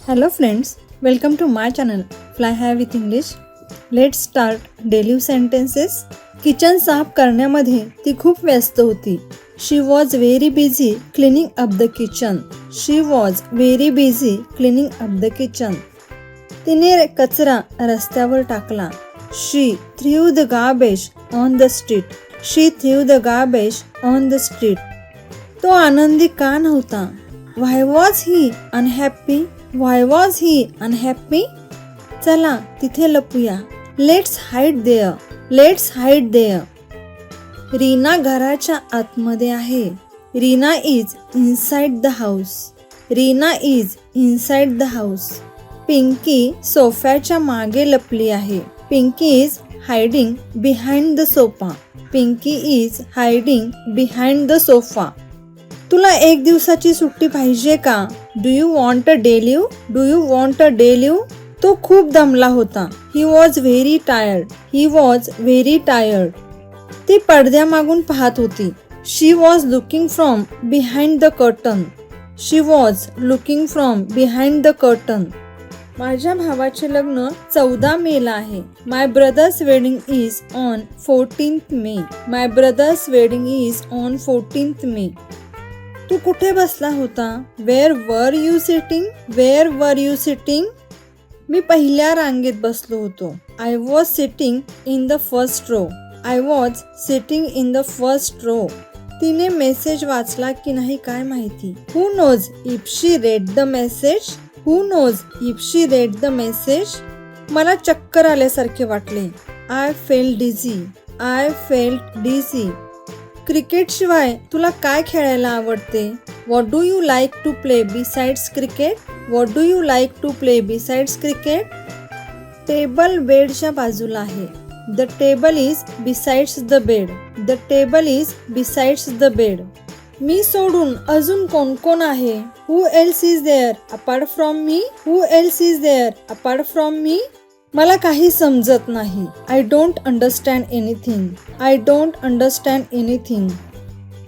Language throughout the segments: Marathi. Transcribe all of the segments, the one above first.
Hello friends, welcome to my channel Fly High with English. Let's start daily sentences. Kitchen साफ करण्यामध्ये ती खूप व्यस्त होती. She was very busy cleaning up the kitchen. She was very busy cleaning up the kitchen. तिने कचरा रस्त्यावर टाकला. She threw the garbage on the street. She threw the garbage on the street. तो आनंदी का नव्हता? Why was he unhappy? Why was he unhappy? चला तिथे लपूया. Let's hide there. Let's hide there. Reena घराच्या आतमध्ये आहे. Reena is inside the house. Reena is inside the house. Pinky सोफ्याच्या मागे लपली आहे. Pinky is hiding behind the sofa. Pinky is hiding behind the sofa. तुला एक दिवसाची सुट्टी पाहिजे का? Do you want a day leave? Do you want a day leave? तो खूप दमला होता. He was very tired. He was very tired. ती पडद्यामागून पाहत होती. She was looking from behind the curtain. She was looking from behind the curtain. माझ्या भावाचे लग्न 14 मेला आहे. My brother's wedding is on 14th May. My brother's wedding is on 14th May. तू कुठे बसला होता? Wear were you sitting? Where were you sitting? मी पहिल्या रांगेत बसलो होतो. I was sitting in the first row. I was sitting in the first row. तिने मेसेज वाचला की नाही काय माहिती. Who knows if she read the message? Who knows if she read the message? मला चक्कर आल्यासारखे वाटले. I felt dizzy. I felt dizzy. Cricket शिवाय तुला काय खेळायला आवडते? What do you like to play besides cricket? What do you like to play besides cricket? Table बेडच्या बाजूला आहे. The table is besides the bed. The table is besides the bed. मी सोडून अजून कोण कोण आहे? Who else is there apart from me? Who else is there apart from me? मला काही समजत नाही. I don't understand anything. I don't understand anything.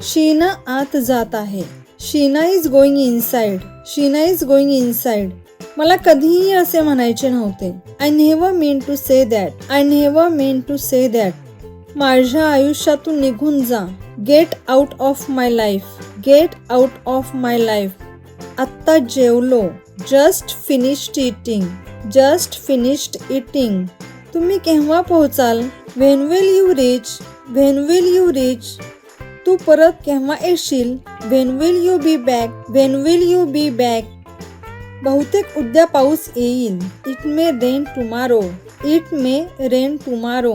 Sheena आत जात आहे. Sheena is going inside. Sheena is going inside. मला कधीही असे म्हणायचे नव्हते. I never mean to say that. I never mean to say that. माझ्या आयुष्यातून निघून जा. Get out of my life. Get out of my life. आत्ता जेवलो. Just finished eating. Just finished eating. तुम्ही केव्हा पोहोचाल? When will you reach? When will you reach? तू परत केव्हा येशील? When will you be back? When will you be back? बहुतेक उद्या पाऊस येईल. It may rain tomorrow. It may rain tomorrow.